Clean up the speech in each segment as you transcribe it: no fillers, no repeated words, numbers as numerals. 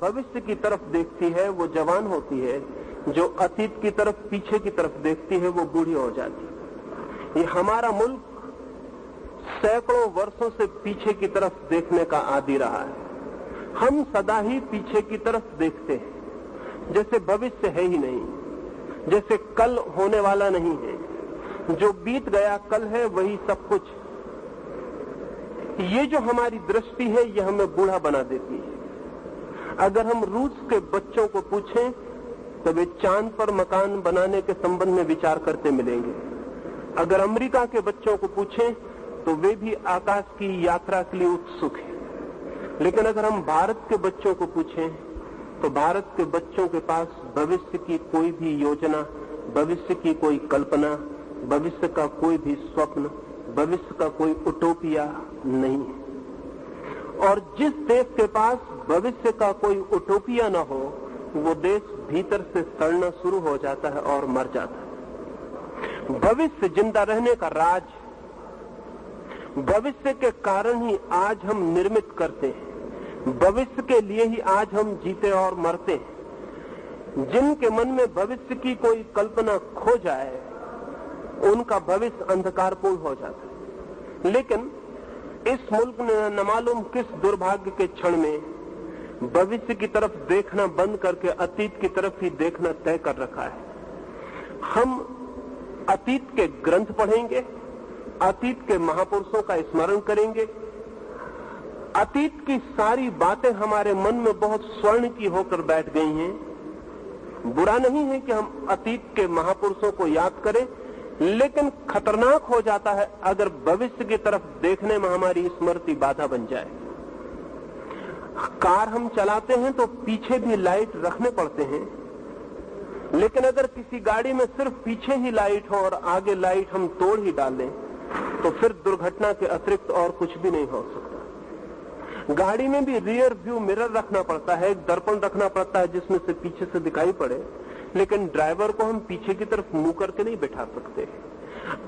भविष्य की तरफ देखती है वो जवान होती है, जो अतीत की तरफ पीछे की तरफ देखती है वो बूढ़ी हो जाती है। ये हमारा मुल्क सैकड़ों वर्षों से पीछे की तरफ देखने का आदी रहा है। हम सदा ही पीछे की तरफ देखते हैं, जैसे भविष्य है ही नहीं, जैसे कल होने वाला नहीं है, जो बीत गया कल है वही सब कुछ। ये जो हमारी दृष्टि है ये हमें बूढ़ा बना देती है। अगर हम रूस के बच्चों को पूछें तो वे चांद पर मकान बनाने के संबंध में विचार करते मिलेंगे। अगर अमेरिका के बच्चों को पूछें तो वे भी आकाश की यात्रा के लिए उत्सुक हैं। लेकिन अगर हम भारत के बच्चों को पूछें तो भारत के बच्चों के पास भविष्य की कोई भी योजना, भविष्य की कोई कल्पना, भविष्य का कोई भी स्वप्न, भविष्य का कोई उटोपिया नहीं है। और जिस देश के पास भविष्य का कोई उटोपिया न हो वो देश भीतर से सड़ना शुरू हो जाता है और मर जाता है। भविष्य जिंदा रहने का राज, भविष्य के कारण ही आज हम निर्मित करते हैं, भविष्य के लिए ही आज हम जीते और मरते हैं। जिनके मन में भविष्य की कोई कल्पना खो जाए उनका भविष्य अंधकारपूर्ण हो जाता है। लेकिन इस मुल्क ने न मालूम किस दुर्भाग्य के क्षण में भविष्य की तरफ देखना बंद करके अतीत की तरफ ही देखना तय कर रखा है। हम अतीत के ग्रंथ पढ़ेंगे, अतीत के महापुरुषों का स्मरण करेंगे, अतीत की सारी बातें हमारे मन में बहुत स्वर्ण की होकर बैठ गई हैं। बुरा नहीं है कि हम अतीत के महापुरुषों को याद करें, लेकिन खतरनाक हो जाता है अगर भविष्य की तरफ देखने में हमारी स्मृति बाधा बन जाए। कार हम चलाते हैं तो पीछे भी लाइट रखने पड़ते हैं, लेकिन अगर किसी गाड़ी में सिर्फ पीछे ही लाइट हो और आगे लाइट हम तोड़ ही डालें तो फिर दुर्घटना के अतिरिक्त और कुछ भी नहीं हो सकता। गाड़ी में भी रियर व्यू मिरर रखना पड़ता है, एक दर्पण रखना पड़ता है जिसमें से पीछे से दिखाई पड़े, लेकिन ड्राइवर को हम पीछे की तरफ मुंह करके नहीं बैठा सकते।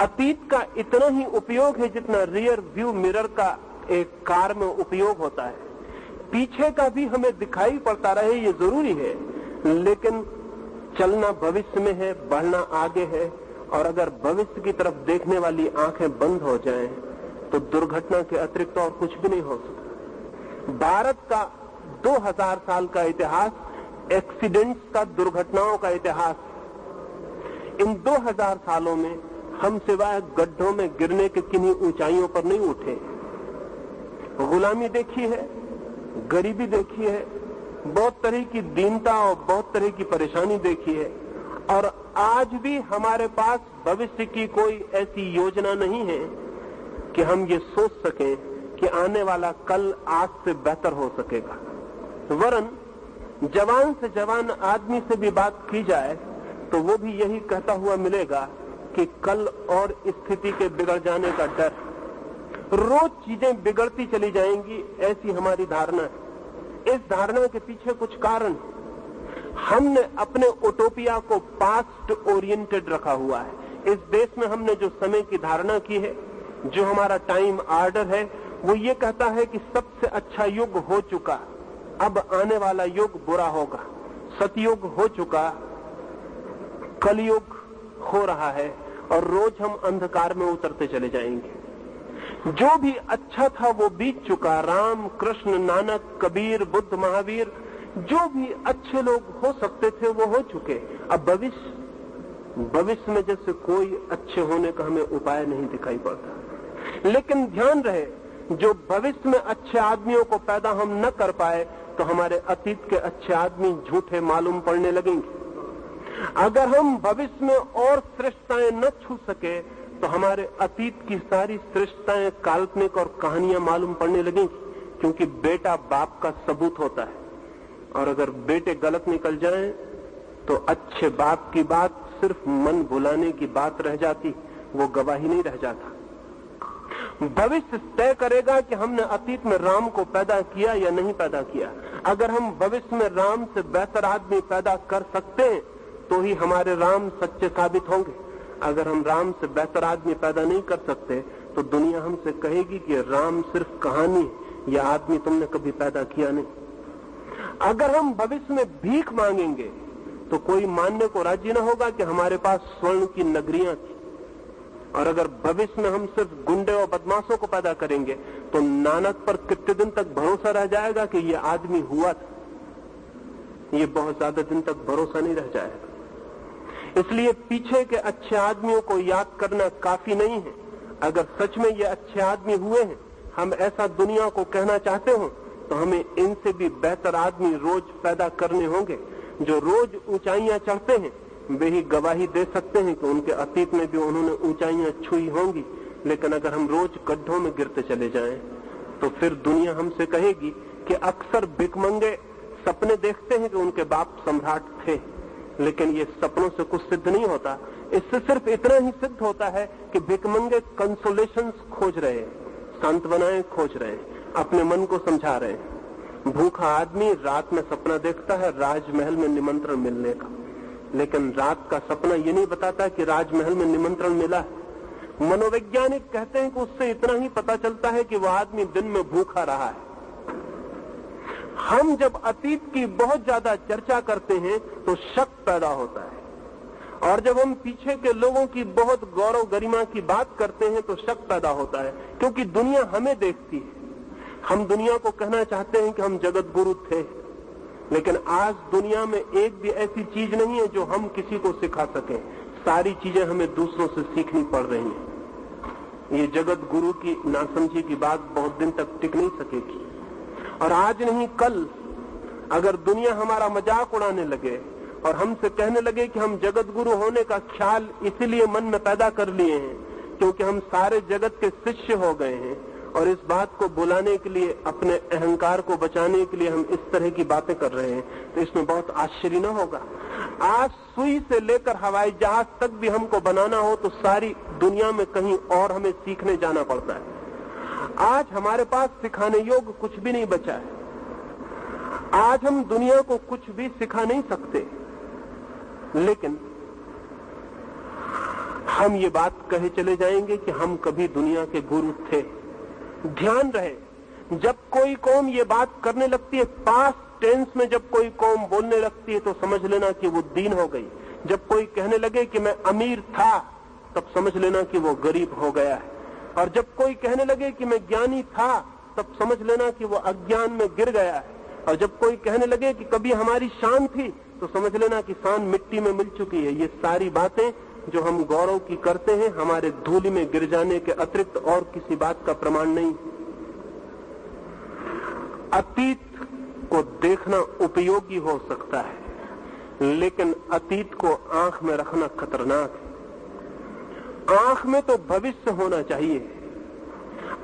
अतीत का इतना ही उपयोग है जितना रियर व्यू मिरर का एक कार में उपयोग होता है। पीछे का भी हमें दिखाई पड़ता रहे ये जरूरी है, लेकिन चलना भविष्य में है, बढ़ना आगे है। और अगर भविष्य की तरफ देखने वाली आंखें बंद हो जाएं तो दुर्घटना के अतिरिक्त और कुछ भी नहीं हो सकता। भारत का 2000 साल का इतिहास एक्सीडेंट्स का, दुर्घटनाओं का इतिहास। इन 2000 सालों में हम सिवाय गड्ढों में गिरने के किन्हीं ऊंचाइयों पर नहीं उठे। गुलामी देखी है, गरीबी देखी है, बहुत तरह की दीनता और बहुत तरह की परेशानी देखी है, और आज भी हमारे पास भविष्य की कोई ऐसी योजना नहीं है कि हम ये सोच सकें कि आने वाला कल आज से बेहतर हो सकेगा। वरन जवान से जवान आदमी से भी बात की जाए तो वो भी यही कहता हुआ मिलेगा कि कल और स्थिति के बिगड़ जाने का डर, रोज चीजें बिगड़ती चली जाएंगी, ऐसी हमारी धारणा है। इस धारणा के पीछे कुछ कारण, हमने अपने उटोपिया को पास्ट ओरिएंटेड रखा हुआ है। इस देश में हमने जो समय की धारणा की है, जो हमारा टाइम ऑर्डर है, वो ये कहता है कि सबसे अच्छा युग हो चुका, अब आने वाला युग बुरा होगा। सतयुग हो चुका, कलयुग हो रहा है, और रोज हम अंधकार में उतरते चले जाएंगे। जो भी अच्छा था वो बीत चुका। राम, कृष्ण, नानक, कबीर, बुद्ध, महावीर, जो भी अच्छे लोग हो सकते थे वो हो चुके। अब भविष्य में जैसे कोई अच्छे होने का हमें उपाय नहीं दिखाई पड़ता। लेकिन ध्यान रहे, जो भविष्य में अच्छे आदमियों को पैदा हम न कर पाए तो हमारे अतीत के अच्छे आदमी झूठे मालूम पड़ने लगेंगे। अगर हम भविष्य में और श्रेष्ठताएं न छू सके तो हमारे अतीत की सारी श्रेष्ठताएं काल्पनिक और कहानियां मालूम पड़ने लगेंगी, क्योंकि बेटा बाप का सबूत होता है। और अगर बेटे गलत निकल जाएं तो अच्छे बाप की बात सिर्फ मन भुलाने की बात रह जाती, वो गवाही नहीं रह जाता। भविष्य तय करेगा कि हमने अतीत में राम को पैदा किया या नहीं पैदा किया। अगर हम भविष्य में राम से बेहतर आदमी पैदा कर सकते हैं तो ही हमारे राम सच्चे साबित होंगे। अगर हम राम से बेहतर आदमी पैदा नहीं कर सकते तो दुनिया हमसे कहेगी कि राम सिर्फ कहानी है, यह आदमी तुमने कभी पैदा किया नहीं। अगर हम भविष्य में भीख मांगेंगे तो कोई मानने को राजी न होगा कि हमारे पास स्वर्ण की नगरियां थी। और अगर भविष्य में हम सिर्फ गुंडे और बदमाशों को पैदा करेंगे तो नानक पर कितने दिन तक भरोसा रह जाएगा कि ये आदमी हुआ था? ये बहुत ज्यादा दिन तक भरोसा नहीं रह जाएगा। इसलिए पीछे के अच्छे आदमियों को याद करना काफी नहीं है। अगर सच में ये अच्छे आदमी हुए हैं, हम ऐसा दुनिया को कहना चाहते हो, तो हमें इनसे भी बेहतर आदमी रोज पैदा करने होंगे। जो रोज ऊंचाइयां चढ़ते हैं वे ही गवाही दे सकते हैं कि उनके अतीत में भी उन्होंने ऊंचाइयां छुई होंगी। लेकिन अगर हम रोज गड्ढों में गिरते चले जाएं तो फिर दुनिया हमसे कहेगी कि अक्सर भिखमंगे सपने देखते हैं कि उनके बाप सम्राट थे, लेकिन ये सपनों से कुछ सिद्ध नहीं होता। इससे सिर्फ इतना ही सिद्ध होता है कि भिखमंगे कंसोलेशंस खोज रहे हैं, सांत्वनाएं खोज रहे हैं, अपने मन को समझा रहे हैं। भूखा आदमी रात में सपना देखता है राजमहल में निमंत्रण मिलने का, लेकिन रात का सपना ये नहीं बताता कि राजमहल में निमंत्रण मिला है। मनोवैज्ञानिक कहते हैं कि उससे इतना ही पता चलता है कि वह आदमी दिन में भूखा रहा है। हम जब अतीत की बहुत ज्यादा चर्चा करते हैं तो शक पैदा होता है, और जब हम पीछे के लोगों की बहुत गौरव गरिमा की बात करते हैं तो शक पैदा होता है, क्योंकि दुनिया हमें देखती है। हम दुनिया को कहना चाहते हैं कि हम जगत गुरु थे, लेकिन आज दुनिया में एक भी ऐसी चीज नहीं है जो हम किसी को सिखा सकें। सारी चीजें हमें दूसरों से सीखनी पड़ रही हैं। ये जगत गुरु की नासमझी की बात बहुत दिन तक टिक नहीं सकेगी। और आज नहीं कल अगर दुनिया हमारा मजाक उड़ाने लगे और हमसे कहने लगे कि हम जगत गुरु होने का ख्याल इसीलिए मन में पैदा कर लिए हैं क्योंकि हम सारे जगत के शिष्य हो गए हैं, और इस बात को बुलाने के लिए, अपने अहंकार को बचाने के लिए हम इस तरह की बातें कर रहे हैं, तो इसमें बहुत आश्चर्य न होगा। आज सुई से लेकर हवाई जहाज तक भी हमको बनाना हो तो सारी दुनिया में कहीं और हमें सीखने जाना पड़ता है। आज हमारे पास सिखाने योग्य कुछ भी नहीं बचा है। आज हम दुनिया को कुछ भी सिखा नहीं सकते, लेकिन हम ये बात कहे चले जाएंगे कि हम कभी दुनिया के गुरु थे। ध्यान रहे, जब कोई कौम ये बात करने लगती है, पास्ट टेंस में जब कोई कौम बोलने लगती है, तो समझ लेना कि वो दीन हो गई। जब कोई कहने लगे कि मैं अमीर था, तब समझ लेना कि वो गरीब हो गया है। और जब कोई कहने लगे कि मैं ज्ञानी था, तब समझ लेना कि वो अज्ञान में गिर गया है। और जब कोई कहने लगे कि कभी हमारी शान थी, तो समझ लेना कि शान मिट्टी में मिल चुकी है। ये सारी बातें जो हम गौरव की करते हैं, हमारे धूलि में गिर जाने के अतिरिक्त और किसी बात का प्रमाण नहीं। अतीत को देखना उपयोगी हो सकता है, लेकिन अतीत को आंख में रखना खतरनाक है। आंख में तो भविष्य होना चाहिए,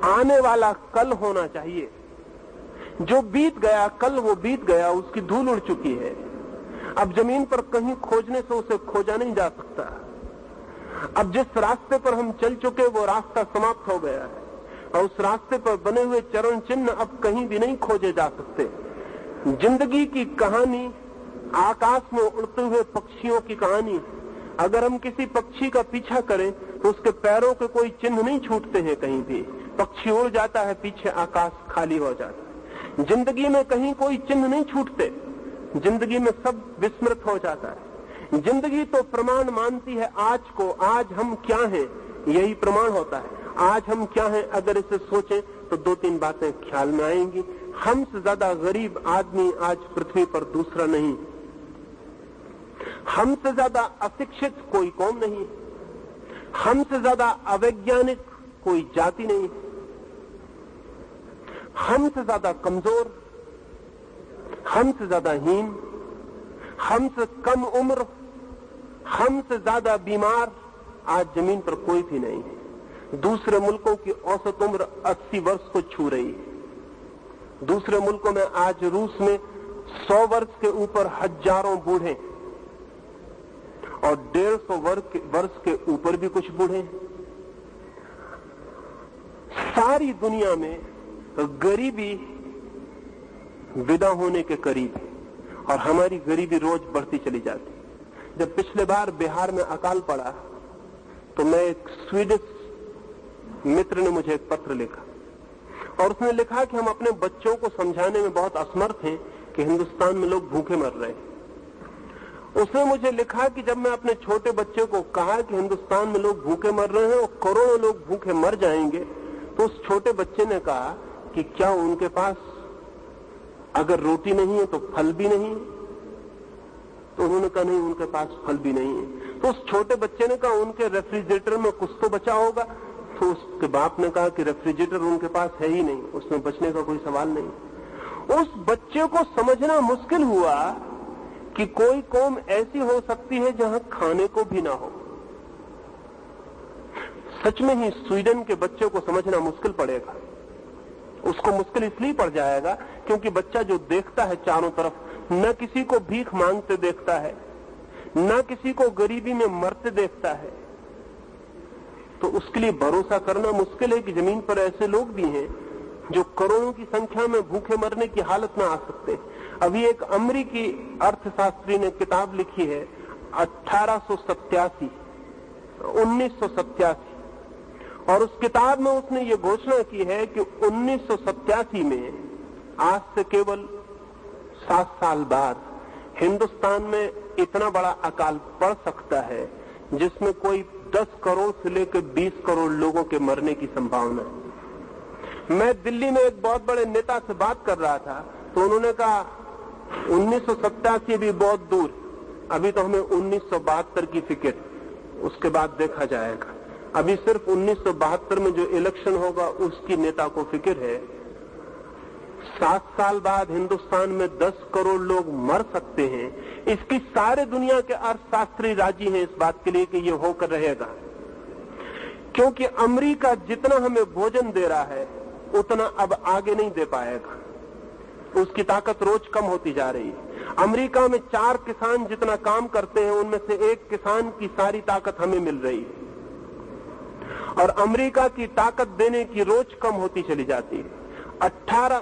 आने वाला कल होना चाहिए। जो बीत गया कल, वो बीत गया, उसकी धूल उड़ चुकी है। अब जमीन पर कहीं खोजने से उसे खोजा नहीं जा सकता। अब जिस रास्ते पर हम चल चुके वो रास्ता समाप्त हो गया है, और उस रास्ते पर बने हुए चरण चिन्ह अब कहीं भी नहीं खोजे जा सकते। जिंदगी की कहानी आकाश में उड़ते हुए पक्षियों की कहानी। अगर हम किसी पक्षी का पीछा करें तो उसके पैरों के कोई चिन्ह नहीं छूटते हैं कहीं भी। पक्षी उड़ जाता है, पीछे आकाश खाली हो जाता है। जिंदगी में कहीं कोई चिन्ह नहीं छूटते, जिंदगी में सब विस्मृत हो जाता है। जिंदगी तो प्रमाण मानती है आज को, आज हम क्या हैं यही प्रमाण होता है। आज हम क्या हैं अगर इसे सोचें तो दो तीन बातें ख्याल में आएंगी। हमसे ज्यादा गरीब आदमी आज पृथ्वी पर दूसरा नहीं, हमसे ज्यादा अशिक्षित कोई कौम नहीं, हमसे ज्यादा अवैज्ञानिक कोई जाति नहीं, हमसे ज्यादा कमजोर, हमसे ज्यादा हीन, हमसे कम उम्र, हमसे ज्यादा बीमार आज जमीन पर कोई भी नहीं है। दूसरे मुल्कों की औसत उम्र 80 वर्ष को छू रही है। दूसरे मुल्कों में आज रूस में 100 वर्ष के ऊपर हजारों बूढ़े, और 150 वर्ष के ऊपर भी कुछ बूढ़े। सारी दुनिया में गरीबी विदा होने के करीब है, और हमारी गरीबी रोज बढ़ती चली जाती। जब पिछले बार बिहार में अकाल पड़ा तो मैं, एक स्वीडिश मित्र ने मुझे एक पत्र लिखा, और उसने लिखा कि हम अपने बच्चों को समझाने में बहुत असमर्थ हैं कि हिंदुस्तान में लोग भूखे मर रहे हैं। उसने मुझे लिखा कि जब मैं अपने छोटे बच्चे को कहा कि हिंदुस्तान में लोग भूखे मर रहे हैं और करोड़ों लोग भूखे मर जाएंगे, तो उस छोटे बच्चे ने कहा कि क्या उनके पास अगर रोटी नहीं है तो फल भी नहीं? तो उन्होंने कहा नहीं, उनके पास फल भी नहीं है। तो उस छोटे बच्चे ने कहा उनके रेफ्रिजरेटर में कुछ तो बचा होगा। तो उसके बाप ने कहा कि रेफ्रिजरेटर उनके पास है ही नहीं, उसमें बचने का कोई सवाल नहीं। उस बच्चे को समझना मुश्किल हुआ कि कोई कौम ऐसी हो सकती है जहां खाने को भी ना हो। सच में ही स्वीडन के बच्चे को समझना मुश्किल पड़ेगा। उसको मुश्किल इसलिए पड़ जाएगा क्योंकि बच्चा जो देखता है चारों तरफ, न किसी को भीख मांगते देखता है, न किसी को गरीबी में मरते देखता है, तो उसके लिए भरोसा करना मुश्किल है कि जमीन पर ऐसे लोग भी हैं जो करोड़ों की संख्या में भूखे मरने की हालत में आ सकते हैं। अभी एक अमेरिकी अर्थशास्त्री ने किताब लिखी है 1987, और उस किताब में उसने ये घोषणा की है कि 1987 में, आज से केवल 7 साल बाद, हिंदुस्तान में इतना बड़ा अकाल पड़ सकता है जिसमें कोई 10 करोड़ से लेकर 20 करोड़ लोगों के मरने की संभावना है। मैं दिल्ली में एक बहुत बड़े नेता से बात कर रहा था, तो उन्होंने कहा 1987 भी बहुत दूर, अभी तो हमें 1972 की फिक्र, उसके बाद देखा जाएगा। अभी सिर्फ 1972 में जो इलेक्शन होगा उसकी नेता को फिक्र है। 7 साल बाद हिंदुस्तान में 10 करोड़ लोग मर सकते हैं। इसकी सारे दुनिया के अर्थशास्त्री राजी हैं इस बात के लिए कि ये होकर रहेगा, क्योंकि अमेरिका जितना हमें भोजन दे रहा है उतना अब आगे नहीं दे पाएगा। उसकी ताकत रोज कम होती जा रही है। अमेरिका में 4 किसान जितना काम करते हैं उनमें से 1 किसान की सारी ताकत हमें मिल रही है, और अमेरिका की ताकत देने की रोज कम होती चली जाती है। 18